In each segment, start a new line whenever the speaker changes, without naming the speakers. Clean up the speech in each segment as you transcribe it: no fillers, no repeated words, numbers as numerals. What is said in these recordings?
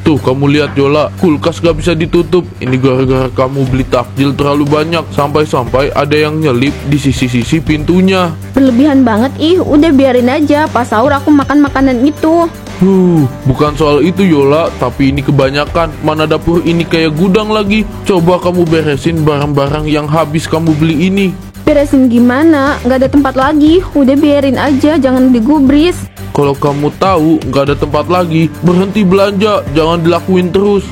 Tuh kamu lihat Yola, kulkas gak bisa ditutup. Ini gara-gara kamu beli takjil terlalu banyak. Sampai-sampai ada yang nyelip di sisi-sisi pintunya.
Berlebihan banget udah biarin aja. Pas sahur aku makan makanan itu.
Bukan soal itu Yola, tapi ini kebanyakan. Mana dapur ini kayak gudang lagi. Coba kamu beresin barang-barang yang habis kamu beli ini.
Beresin gimana? Gak ada tempat lagi. Udah biarin aja, jangan digubris.
Kalau kamu tahu nggak ada tempat lagi, berhenti belanja, jangan dilakuin terus.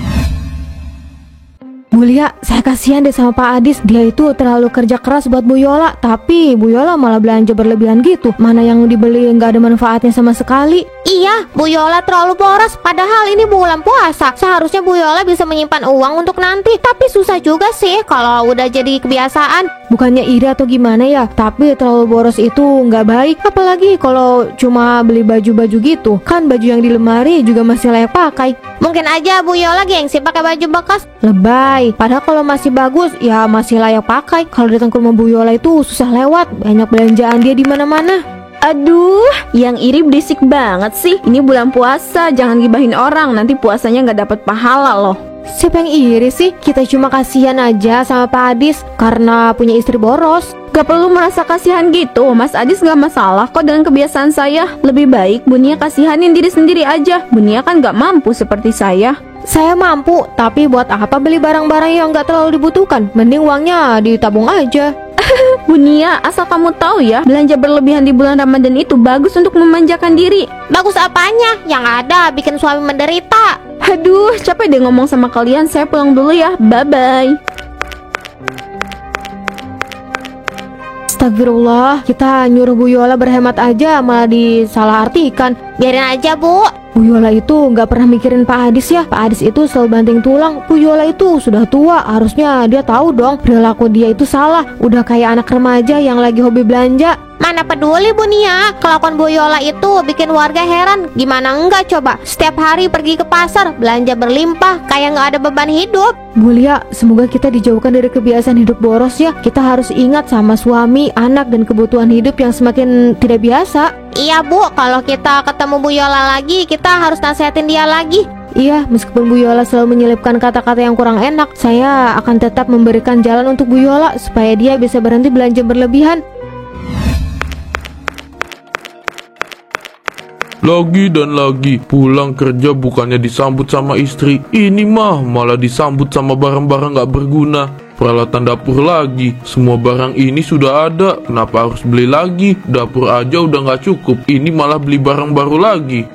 Bu Lia, saya kasihan deh sama Pak Adis. Dia itu terlalu kerja keras buat Bu Yola, tapi Bu Yola malah belanja berlebihan gitu. Mana yang dibeli nggak ada manfaatnya sama sekali.
Iya, Bu Yola terlalu boros. Padahal ini bulan puasa. Seharusnya Bu Yola bisa menyimpan uang untuk nanti. Tapi susah juga sih kalau udah jadi kebiasaan.
Bukannya iri atau gimana ya, tapi terlalu boros itu nggak baik. Apalagi kalau cuma beli baju-baju gitu. Kan baju yang di lemari juga masih layak pakai.
Mungkin aja Bu Yola gengsi pakai baju bekas.
Lebay. Padahal kalau masih bagus ya masih layak pakai. Kalau datang ke rumah Bu Yola itu susah lewat. Banyak belanjaan dia di mana-mana.
Aduh, yang iri berisik banget sih. Ini bulan puasa, jangan gibahin orang. Nanti puasanya nggak dapat pahala loh.
Siapa yang iri sih? Kita cuma kasihan aja sama Pak Adis karena punya istri boros.
Gak perlu merasa kasihan gitu. Mas Adis gak masalah kok dengan kebiasaan saya. Lebih baik Bunia kasihanin diri sendiri aja. Bunia kan gak mampu seperti saya.
Saya mampu, tapi buat apa beli barang-barang yang gak terlalu dibutuhkan? Mending uangnya ditabung aja.
Bunia, asal kamu tahu ya, belanja berlebihan di bulan Ramadan itu bagus untuk memanjakan diri.
Bagus apanya? Yang ada bikin suami menderita.
Aduh, capek deh ngomong sama kalian. Saya pulang dulu ya. Bye-bye.
Astagfirullah, kita nyuruh Bu Yola berhemat aja malah disalahartikan.
Biarin aja Bu.
Bu Yola itu nggak pernah mikirin Pak Adis ya. Pak Adis itu selalu banting tulang. Bu Yola itu sudah tua, harusnya dia tahu dong perilaku dia itu salah. Udah kayak anak remaja yang lagi hobi belanja.
Mana peduli Bu Nia, kelakuan Bu Yola itu bikin warga heran. Gimana enggak coba, setiap hari pergi ke pasar, belanja berlimpah, kayak nggak ada beban hidup.
Bu Lia, semoga kita dijauhkan dari kebiasaan hidup boros ya. Kita harus ingat sama suami, anak, dan kebutuhan hidup yang semakin tidak biasa.
Iya Bu, kalau kita ketemu Bu Yola lagi, kita harus nasihatin dia lagi.
Iya, meskipun Bu Yola selalu menyelipkan kata-kata yang kurang enak, saya akan tetap memberikan jalan untuk Bu Yola supaya dia bisa berhenti belanja berlebihan.
Lagi dan lagi, pulang kerja bukannya disambut sama istri. Ini mah malah disambut sama barang-barang gak berguna. Peralatan dapur lagi, semua barang ini sudah ada. Kenapa harus beli lagi? Dapur aja udah gak cukup, ini malah beli barang baru lagi.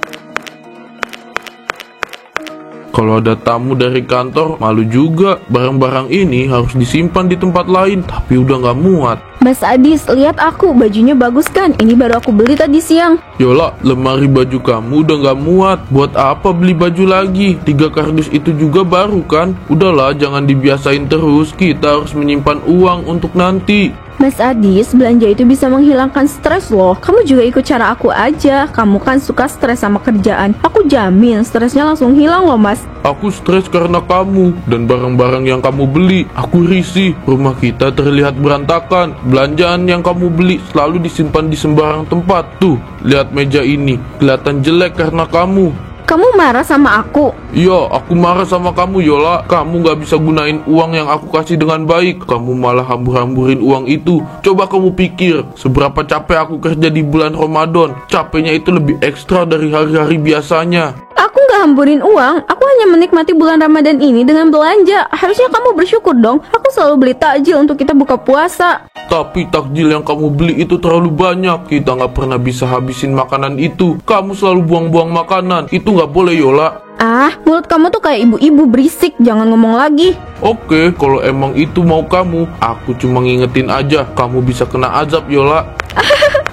Kalau ada tamu dari kantor, malu juga. Barang-barang ini harus disimpan di tempat lain, tapi udah gak muat.
Mas Adis, lihat aku, bajunya bagus kan? Ini baru aku beli tadi siang.
Yola, lemari baju kamu udah gak muat. Buat apa beli baju lagi? 3 kardus itu juga baru kan? Udahlah, jangan dibiasain terus. Kita harus menyimpan uang untuk nanti.
Mas Adis, belanja itu bisa menghilangkan stres loh. Kamu juga ikut cara aku aja. Kamu kan suka stres sama kerjaan. Aku jamin stresnya langsung hilang loh mas.
Aku stres karena kamu dan barang-barang yang kamu beli. Aku risih. Rumah kita terlihat berantakan. Belanjaan yang kamu beli selalu disimpan di sembarang tempat. Tuh, lihat meja ini. Kelihatan jelek karena kamu.
Kamu marah sama aku?
Iya, aku marah sama kamu Yola. Kamu gak bisa gunain uang yang aku kasih dengan baik. Kamu malah hambur-hamburin uang itu. Coba kamu pikir, seberapa capek aku kerja di bulan Ramadan. Capeknya itu lebih ekstra dari hari-hari biasanya.
Aku gak hamburin uang. Aku hanya menikmati bulan Ramadan ini dengan belanja. Harusnya kamu bersyukur dong. Aku selalu beli takjil untuk kita buka puasa.
Tapi takjil yang kamu beli itu terlalu banyak. Kita gak pernah bisa habisin makanan itu. Kamu selalu buang-buang makanan. Itu gak boleh Yola.
Ah, mulut kamu tuh kayak ibu-ibu berisik. Jangan ngomong lagi.
Oke, kalau emang itu mau kamu, aku cuma ngingetin aja. Kamu bisa kena azab Yola.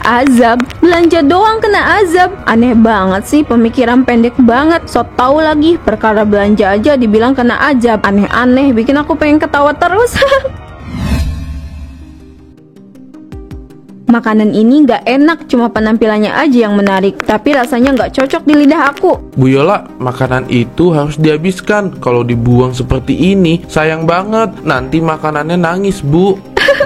Azab? Belanja doang kena azab? Aneh banget sih, pemikiran pendek banget. So tau lagi, perkara belanja aja dibilang kena azab. Aneh-aneh, bikin aku pengen ketawa terus. Makanan ini gak enak, cuma penampilannya aja yang menarik. Tapi rasanya gak cocok di lidah aku.
Bu Yola, makanan itu harus dihabiskan. Kalau dibuang seperti ini, sayang banget. Nanti makanannya nangis, Bu.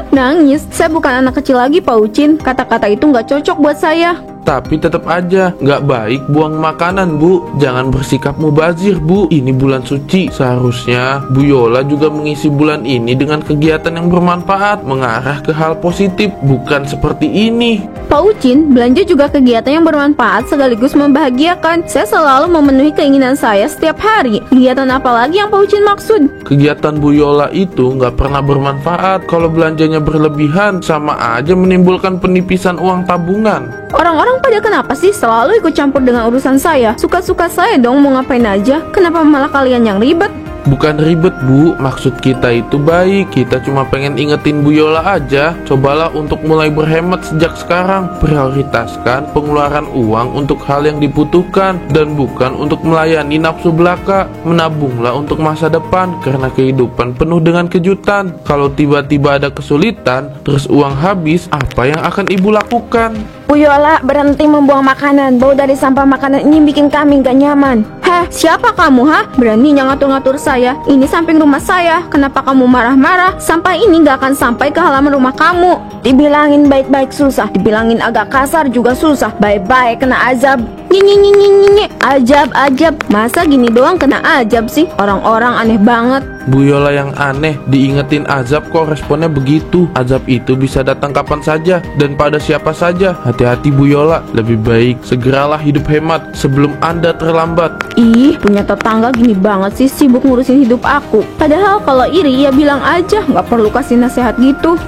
Nangis? Saya bukan anak kecil lagi, Pak Ucin. Kata-kata itu gak cocok buat saya.
Tapi tetap aja nggak baik buang makanan, Bu. Jangan bersikap mubazir, Bu. Ini bulan suci. Seharusnya Bu Yola juga mengisi bulan ini dengan kegiatan yang bermanfaat, mengarah ke hal positif, bukan seperti ini.
Pak Ucin, belanja juga kegiatan yang bermanfaat sekaligus membahagiakan. Saya selalu memenuhi keinginan saya setiap hari. Kegiatan apa lagi yang Pak Ucin maksud?
Kegiatan Bu Yola itu nggak pernah bermanfaat. Kalau belanjanya berlebihan, sama aja menimbulkan penipisan uang tabungan.
Orang-orang pada kenapa sih selalu ikut campur dengan urusan saya? Suka-suka saya dong mau ngapain aja. Kenapa malah kalian yang ribet?
Bukan ribet, Bu. Maksud kita itu baik. Kita cuma pengen ingetin Bu Yola aja. Cobalah untuk mulai berhemat sejak sekarang. Prioritaskan pengeluaran uang untuk hal yang dibutuhkan dan bukan untuk melayani nafsu belaka. Menabunglah untuk masa depan karena kehidupan penuh dengan kejutan. Kalau tiba-tiba ada kesulitan, terus uang habis, apa yang akan Ibu lakukan?
Bu Yola, berhenti membuang makanan. Bau dari sampah makanan ini bikin kami gak nyaman. Hah, siapa kamu, ha? Beraninya ngatur-ngatur saya. Ini samping rumah saya. Kenapa kamu marah-marah? Sampah ini gak akan sampai ke halaman rumah kamu. Dibilangin baik-baik susah, dibilangin agak kasar juga susah. Baik-baik kena azab. Nyi. Ajab. Masa gini doang kena azab sih? Orang-orang aneh banget.
Bu Yola yang aneh, diingetin azab kok responnya begitu. Azab itu bisa datang kapan saja dan pada siapa saja. Hati-hati Bu Yola, lebih baik segeralah hidup hemat sebelum Anda terlambat.
Ih, punya tetangga gini banget sih, sibuk ngurusin hidup aku. Padahal kalau iri ya bilang aja, nggak perlu kasih nasihat gitu.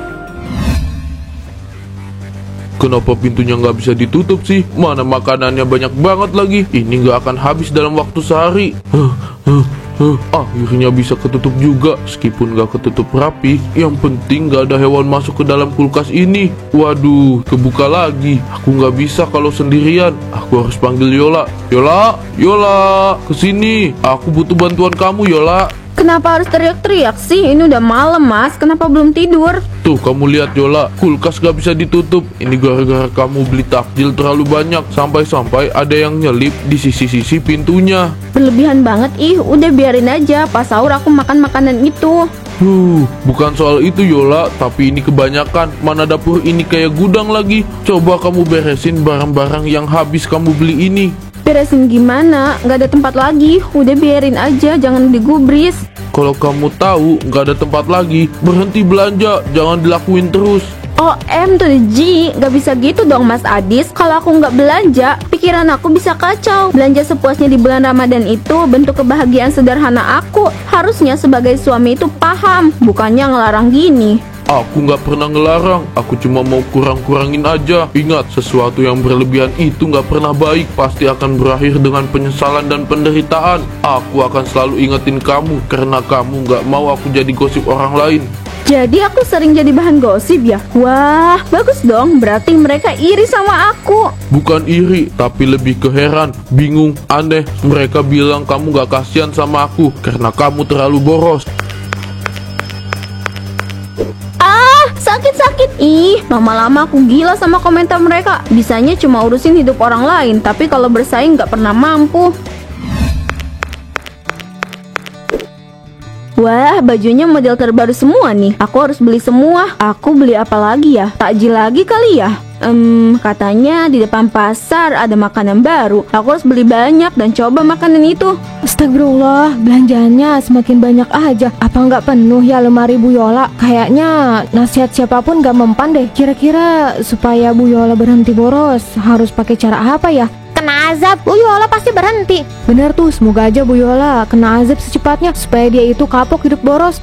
Kenapa pintunya nggak bisa ditutup sih? Mana makanannya banyak banget lagi. Ini nggak akan habis dalam waktu sehari. Akhirnya bisa ketutup juga. Meskipun nggak ketutup rapi, yang penting nggak ada hewan masuk ke dalam kulkas ini. Waduh, kebuka lagi. Aku nggak bisa kalau sendirian. Aku harus panggil Yola. Yola, kesini. Aku butuh bantuan kamu, Yola.
Kenapa harus teriak-teriak sih? Ini udah malam, Mas. Kenapa belum tidur?
Tuh, kamu lihat Yola, kulkas gak bisa ditutup. Ini gara-gara kamu beli takjil terlalu banyak. Sampai-sampai ada yang nyelip di sisi-sisi pintunya.
Berlebihan banget, udah biarin aja. Pas sahur aku makan makanan itu.
Bukan soal itu Yola, tapi ini kebanyakan. Mana dapur ini kayak gudang lagi. Coba kamu beresin barang-barang yang habis kamu beli ini.
Beresin gimana? Gak ada tempat lagi. Udah biarin aja, jangan digubris.
Kalau kamu tahu nggak ada tempat lagi, berhenti belanja, jangan dilakuin terus.
OM to the G, gak bisa gitu dong Mas Adis. Kalau aku nggak belanja, pikiran aku bisa kacau. Belanja sepuasnya di bulan Ramadan itu bentuk kebahagiaan sederhana aku. Harusnya sebagai suami itu paham, bukannya ngelarang gini.
Aku nggak pernah ngelarang, aku cuma mau kurang-kurangin aja. Ingat, sesuatu yang berlebihan itu nggak pernah baik, pasti akan berakhir dengan penyesalan dan penderitaan. Aku akan selalu ingetin kamu, karena kamu nggak mau aku jadi gosip orang lain.
Jadi aku sering jadi bahan gosip ya? Wah, bagus dong, berarti mereka iri sama aku.
Bukan iri, tapi lebih ke heran, bingung, aneh. Mereka bilang kamu nggak kasihan sama aku, karena kamu terlalu boros.
Sakit. Ih, lama-lama aku gila sama komentar mereka. Bisanya cuma urusin hidup orang lain, tapi kalau bersaing gak pernah mampu. Wah, bajunya model terbaru semua nih. Aku harus beli semua. Aku beli apa lagi ya? Takjil lagi kali ya? Katanya di depan pasar ada makanan baru. Aku harus beli banyak dan coba makanan itu.
Astagfirullah, belanjaannya semakin banyak aja. Apa nggak penuh ya lemari Bu Yola? Kayaknya nasihat siapapun nggak mempan deh. Kira-kira supaya Bu Yola berhenti boros harus pakai cara apa ya?
Kena azab, Bu Yola pasti berhenti.
Bener tuh, semoga aja Bu Yola kena azab secepatnya supaya dia itu kapok hidup boros.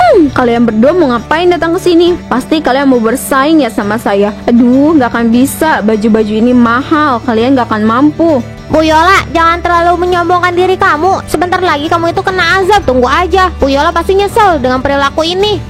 Kalian berdua mau ngapain datang ke sini? Pasti kalian mau bersaing ya sama saya. Aduh, nggak akan bisa. Baju-baju ini mahal. Kalian nggak akan mampu.
Bu Yola, jangan terlalu menyombongkan diri kamu. Sebentar lagi kamu itu kena azab. Tunggu aja. Bu Yola pasti nyesel dengan perilaku ini.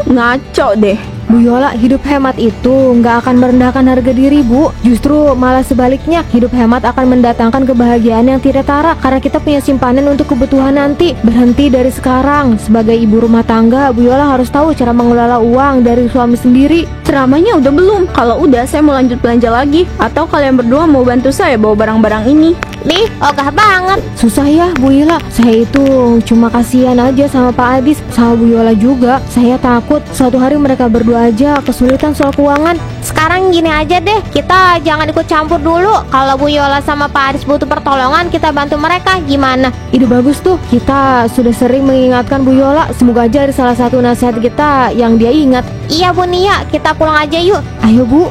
Ngaco deh.
Bu Yola, hidup hemat itu nggak akan merendahkan harga diri, Bu. Justru malah sebaliknya, hidup hemat akan mendatangkan kebahagiaan yang tidak tara karena kita punya simpanan untuk kebutuhan nanti. Berhenti dari sekarang. Sebagai ibu rumah tangga, Bu Yola harus tahu cara mengelola uang dari suami sendiri.
ceramahnya udah belum? Kalau udah, saya mau lanjut belanja lagi. Atau kalian berdua mau bantu saya bawa barang-barang ini?
Nih, ogah banget.
Susah ya Bu Ila, saya itu cuma kasihan aja sama Pak Adis, sama Bu Yola juga. Saya takut suatu hari mereka berdua aja kesulitan soal keuangan.
Sekarang gini aja deh, kita jangan ikut campur dulu. Kalau Bu Yola sama Pak Adis butuh pertolongan, kita bantu mereka, gimana?
Ide bagus tuh, kita sudah sering mengingatkan Bu Yola. Semoga aja ada salah satu nasihat kita yang dia ingat.
Iya Bu Nia, kita pulang aja yuk.
Ayo Bu.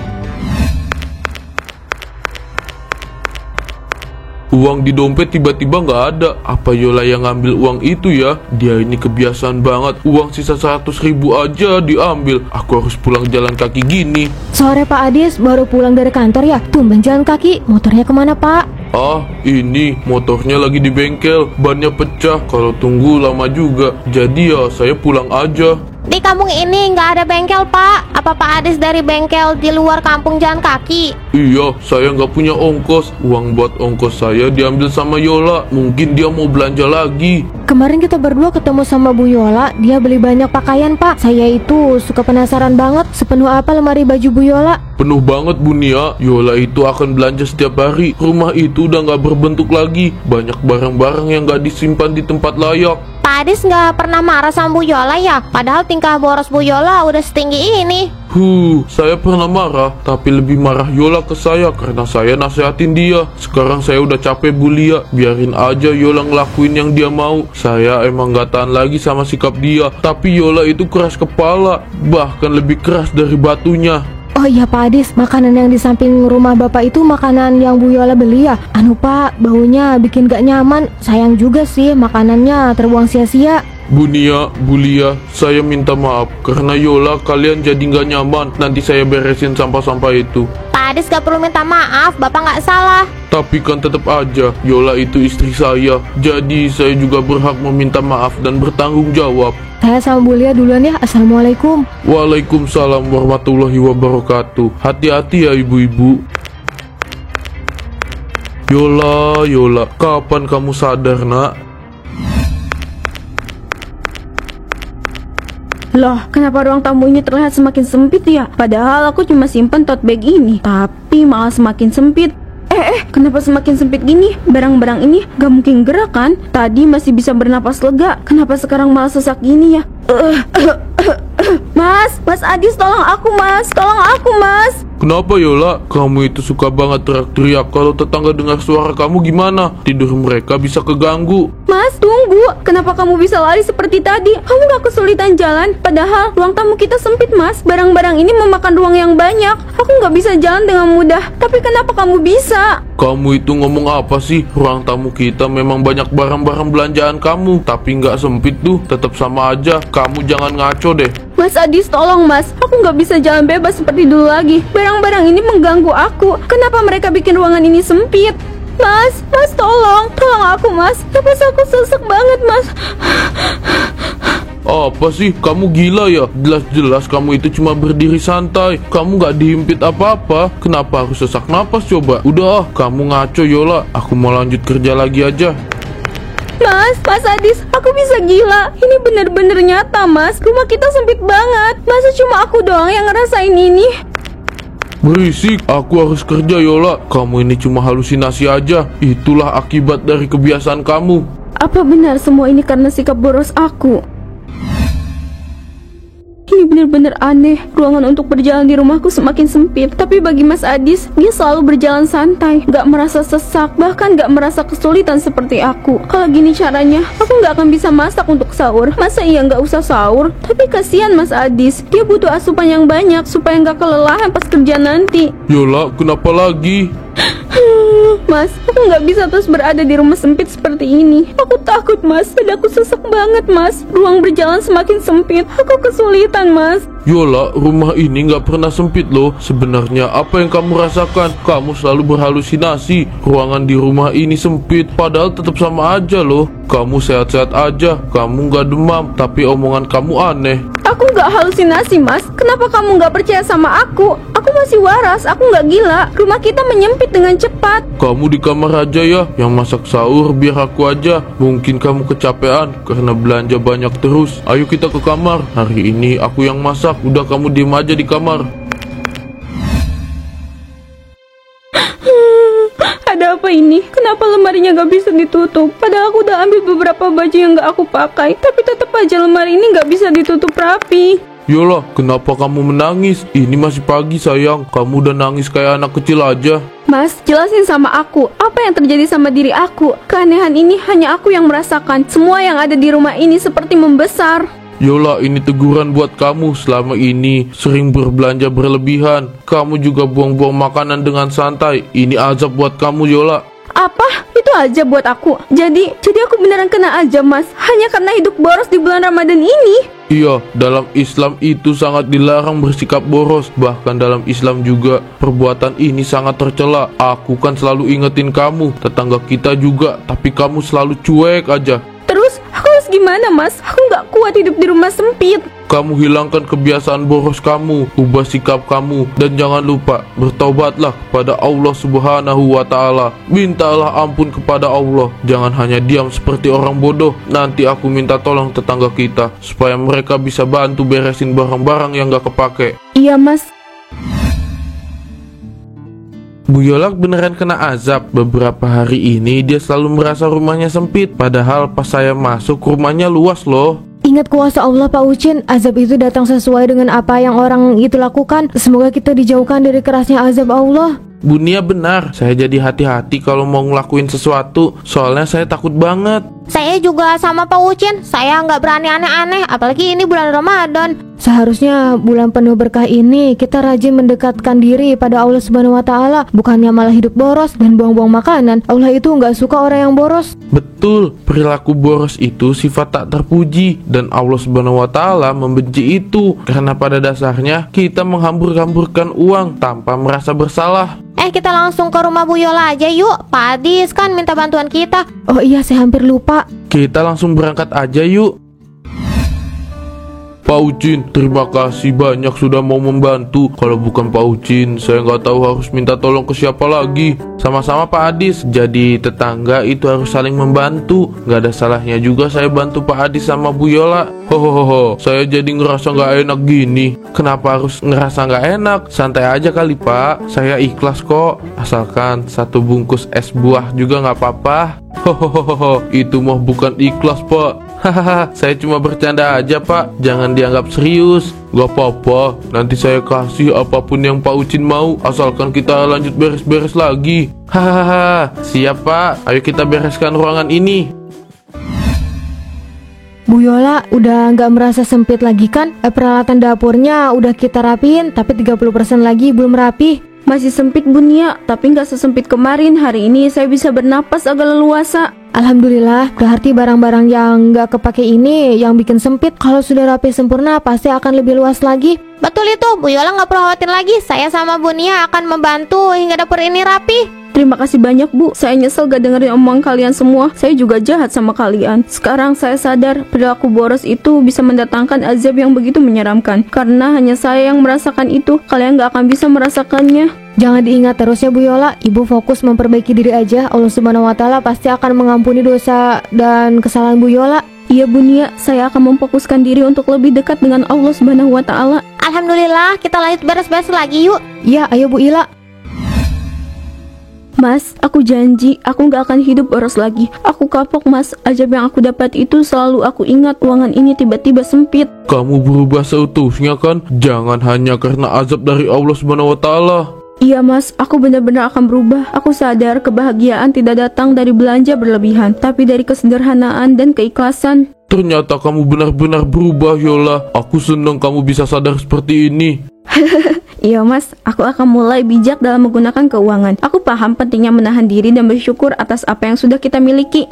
Uang di dompet tiba-tiba nggak ada. Apa Yola yang ngambil uang itu ya? Dia ini kebiasaan banget. Uang sisa 100.000 aja diambil. Aku harus pulang jalan kaki gini.
Sore Pak Adis baru pulang dari kantor ya? Tumben jalan kaki, motornya kemana Pak?
Ah, ini motornya lagi di bengkel. Bannya pecah. Kalau tunggu lama juga. Jadi ya saya pulang aja.
Di kampung ini nggak ada bengkel Pak. Apa Pak Adis dari bengkel di luar kampung jalan kaki?
Iya, saya nggak punya ongkos. Uang buat ongkos saya diambil sama Yola. Mungkin dia mau belanja lagi.
Kemarin kita berdua ketemu sama Bu Yola, dia beli banyak pakaian Pak. Saya itu suka penasaran banget, sepenuh apa lemari baju Bu Yola.
Penuh banget Bu Nia. Yola itu akan belanja setiap hari. Rumah itu udah nggak berbentuk lagi. Banyak barang-barang yang nggak disimpan di tempat layak.
Pak Adis nggak pernah marah sama Bu Yola ya? Padahal tingkah boros Bu Yola udah setinggi ini.
Saya pernah marah, tapi lebih marah Yola ke saya karena saya nasehatin dia. Sekarang saya udah capek Bu Lia, biarin aja Yola ngelakuin yang dia mau. Saya emang gak tahan lagi sama sikap dia, tapi Yola itu keras kepala, bahkan lebih keras dari batunya.
Oh iya Pak Adis, makanan yang di samping rumah Bapak itu makanan yang Bu Yola beli ya? Anu Pak, baunya bikin gak nyaman. Sayang juga sih makanannya terbuang sia-sia.
Bu Nia, Bu Lia, saya minta maaf karena Yola kalian jadi nggak nyaman. Nanti saya beresin sampah-sampah itu.
Pak Adis gak perlu minta maaf, Bapak nggak salah.
Tapi kan tetap aja Yola itu istri saya. Jadi saya juga berhak meminta maaf dan bertanggung jawab.
Saya sama Bu Lia duluan ya. Assalamualaikum.
Waalaikumsalam warahmatullahi wabarakatuh. Hati-hati ya ibu-ibu. Yola, Yola, kapan kamu sadar nak?
Loh, kenapa ruang tamu ini terlihat semakin sempit ya? Padahal aku cuma simpen tote bag ini, tapi malah semakin sempit. Kenapa semakin sempit gini? Barang-barang ini gak mungkin gerak kan? Tadi masih bisa bernapas lega, kenapa sekarang malah sesak gini ya? Mas Adis, tolong aku mas.
Kenapa Yola? Kamu itu suka banget teriak-teriak. Kalau tetangga dengar suara kamu gimana? Tidur mereka bisa keganggu.
Mas, tunggu. Kenapa kamu bisa lari seperti tadi? Kamu gak kesulitan jalan? Padahal ruang tamu kita sempit, Mas. Barang-barang ini memakan ruang yang banyak. Aku gak bisa jalan dengan mudah. Tapi kenapa kamu bisa?
Kamu itu ngomong apa sih? Ruang tamu kita memang banyak barang-barang belanjaan kamu. Tapi nggak sempit tuh. Tetap sama aja. Kamu jangan ngaco deh.
Mas Adis, tolong mas. Aku gak bisa jalan bebas seperti dulu lagi. Barang-barang ini mengganggu aku. Kenapa mereka bikin ruangan ini sempit? Mas, tolong aku mas. Nafas aku sesak banget mas.
Apa sih? Kamu gila ya? Jelas-jelas kamu itu cuma berdiri santai. Kamu gak dihimpit apa-apa. Kenapa harus sesak napas coba? Udah kamu ngaco Yola. Aku mau lanjut kerja lagi aja.
Mas Adis, aku bisa gila. Ini bener-bener nyata mas. Rumah kita sempit banget. Masa cuma aku doang yang ngerasain ini?
Berisik, aku harus kerja Yola. Kamu ini cuma halusinasi aja. Itulah akibat dari kebiasaan kamu.
Apa benar semua ini karena sikap boros aku? Ini benar-benar aneh. Ruangan untuk berjalan di rumahku semakin sempit. Tapi bagi Mas Adis, dia selalu berjalan santai, gak merasa sesak, bahkan gak merasa kesulitan seperti aku. Kalau gini caranya, aku gak akan bisa masak untuk sahur. Masa iya gak usah sahur? Tapi kasihan Mas Adis, dia butuh asupan yang banyak supaya gak kelelahan pas kerja nanti.
Yola, kenapa lagi?
Mas, aku gak bisa terus berada di rumah sempit seperti ini. Aku takut mas, dadaku sesak banget mas. Ruang berjalan semakin sempit, aku kesulitan mas.
Yola, rumah ini gak pernah sempit loh. Sebenarnya apa yang kamu rasakan? Kamu selalu berhalusinasi. Ruangan di rumah ini sempit, padahal tetap sama aja loh. Kamu sehat-sehat aja, kamu gak demam, tapi omongan kamu aneh.
Aku gak halusinasi mas. Kenapa kamu gak percaya sama aku? Aku masih waras, aku gak gila. Rumah kita menyempit dengan cepat.
Kamu di kamar aja ya, yang masak sahur biar aku aja. Mungkin kamu kecapean karena belanja banyak terus. Ayo kita ke kamar. Hari ini aku yang masak, udah kamu diem aja di kamar.
Kenapa ini? Kenapa lemarinya gak bisa ditutup? Padahal aku udah ambil beberapa baju yang gak aku pakai, tapi tetap aja lemari ini gak bisa ditutup rapi.
Yola, kenapa kamu menangis? Ini masih pagi sayang, kamu udah nangis kayak anak kecil aja.
Mas, jelasin sama aku, apa yang terjadi sama diri aku? Keanehan ini hanya aku yang merasakan. Semua yang ada di rumah ini seperti membesar.
Yola, ini teguran buat kamu. Selama ini sering berbelanja berlebihan. Kamu juga buang-buang makanan dengan santai. Ini azab buat kamu, Yola.
Apa? Itu aja buat aku. Jadi aku beneran kena aja, Mas. Hanya karena hidup boros di bulan Ramadan ini.
Iya, dalam Islam itu sangat dilarang bersikap boros. Bahkan dalam Islam juga perbuatan ini sangat tercela. Aku kan selalu ingetin kamu, tetangga kita juga, tapi kamu selalu cuek aja.
Terus aku harus gimana, Mas? Aku gak kuat hidup di rumah sempit.
Kamu hilangkan kebiasaan boros kamu, ubah sikap kamu, dan jangan lupa bertaubatlah kepada Allah Subhanahu wa Ta'ala. Mintalah ampun kepada Allah. Jangan hanya diam seperti orang bodoh. Nanti aku minta tolong tetangga kita supaya mereka bisa bantu beresin barang-barang yang gak kepake.
Iya, Mas.
Bu Yola beneran kena azab. Beberapa hari ini dia selalu merasa rumahnya sempit, padahal pas saya masuk rumahnya luas loh.
Ingat kuasa Allah Pak Ucin, azab itu datang sesuai dengan apa yang orang itu lakukan. Semoga kita dijauhkan dari kerasnya azab Allah.
Bu Nia benar, saya jadi hati-hati kalau mau ngelakuin sesuatu, soalnya saya takut banget.
Saya juga sama Pak Ucin, saya nggak berani aneh-aneh, apalagi ini bulan Ramadan.
Seharusnya bulan penuh berkah ini kita rajin mendekatkan diri pada Allah Subhanahu wa Ta'ala, bukannya malah hidup boros dan buang-buang makanan. Allah itu nggak suka orang yang boros.
Betul, perilaku boros itu sifat tak terpuji dan Allah Subhanahu wa Ta'ala membenci itu karena pada dasarnya kita menghambur-hamburkan uang tanpa merasa bersalah.
Kita langsung ke rumah Bu Yola aja yuk. Pak Adis kan minta bantuan kita.
Oh iya, saya hampir lupa.
Kita langsung berangkat aja yuk. Pak Ucin, terima kasih banyak sudah mau membantu. Kalau bukan Pak Ucin, saya nggak tahu harus minta tolong ke siapa lagi. Sama-sama Pak Adis, jadi tetangga itu harus saling membantu. Nggak ada salahnya juga saya bantu Pak Adis sama Bu Yola. Hohoho, saya jadi ngerasa nggak enak gini. Kenapa harus ngerasa nggak enak? Santai aja kali Pak, saya ikhlas kok. Asalkan 1 bungkus es buah juga nggak apa-apa. Hohoho, itu mah bukan ikhlas Pak. Hahaha, saya cuma bercanda aja Pak, jangan dianggap serius. Gak apa-apa, nanti saya kasih apapun yang Pak Ucin mau, asalkan kita lanjut beres-beres lagi. Hahaha, siap Pak, ayo kita bereskan ruangan ini.
Bu Yola udah nggak merasa sempit lagi kan? Peralatan dapurnya udah kita rapiin, tapi 30% lagi belum rapi.
Masih sempit Bu Nia, tapi nggak sesempit kemarin. Hari ini saya bisa bernapas agak leluasa.
Alhamdulillah, berarti barang-barang yang nggak kepake ini yang bikin sempit. Kalau sudah rapi sempurna, pasti akan lebih luas lagi.
Betul itu, Bu Yola nggak perlu khawatir lagi. Saya sama Bu Nia akan membantu hingga dapur ini rapi.
Terima kasih banyak Bu, saya nyesel gak dengerin omongan kalian semua. Saya juga jahat sama kalian. Sekarang saya sadar perilaku boros itu bisa mendatangkan azab yang begitu menyeramkan. Karena hanya saya yang merasakan itu, kalian gak akan bisa merasakannya.
Jangan diingat terus ya Bu Yola, Ibu fokus memperbaiki diri aja. Allah Subhanahu wa Ta'ala pasti akan mengampuni dosa dan kesalahan Bu Yola.
Iya Bu Nia, saya akan memfokuskan diri untuk lebih dekat dengan Allah Subhanahu wa Ta'ala.
Alhamdulillah, kita lanjut beres-beres lagi yuk.
Ya, ayo Bu Ila.
Mas, aku janji aku gak akan hidup boros lagi. Aku kapok Mas, azab yang aku dapat itu selalu aku ingat ruangan ini tiba-tiba sempit.
Kamu berubah seutuhnya kan? Jangan hanya karena azab dari Allah Subhanahu wa Ta'ala.
Iya Mas, aku benar-benar akan berubah. Aku sadar kebahagiaan tidak datang dari belanja berlebihan, tapi dari kesederhanaan dan keikhlasan.
Ternyata kamu benar-benar berubah Yola. Aku senang kamu bisa sadar seperti ini.
Iya Mas, aku akan mulai bijak dalam menggunakan keuangan. Aku paham pentingnya menahan diri dan bersyukur atas apa yang sudah kita miliki.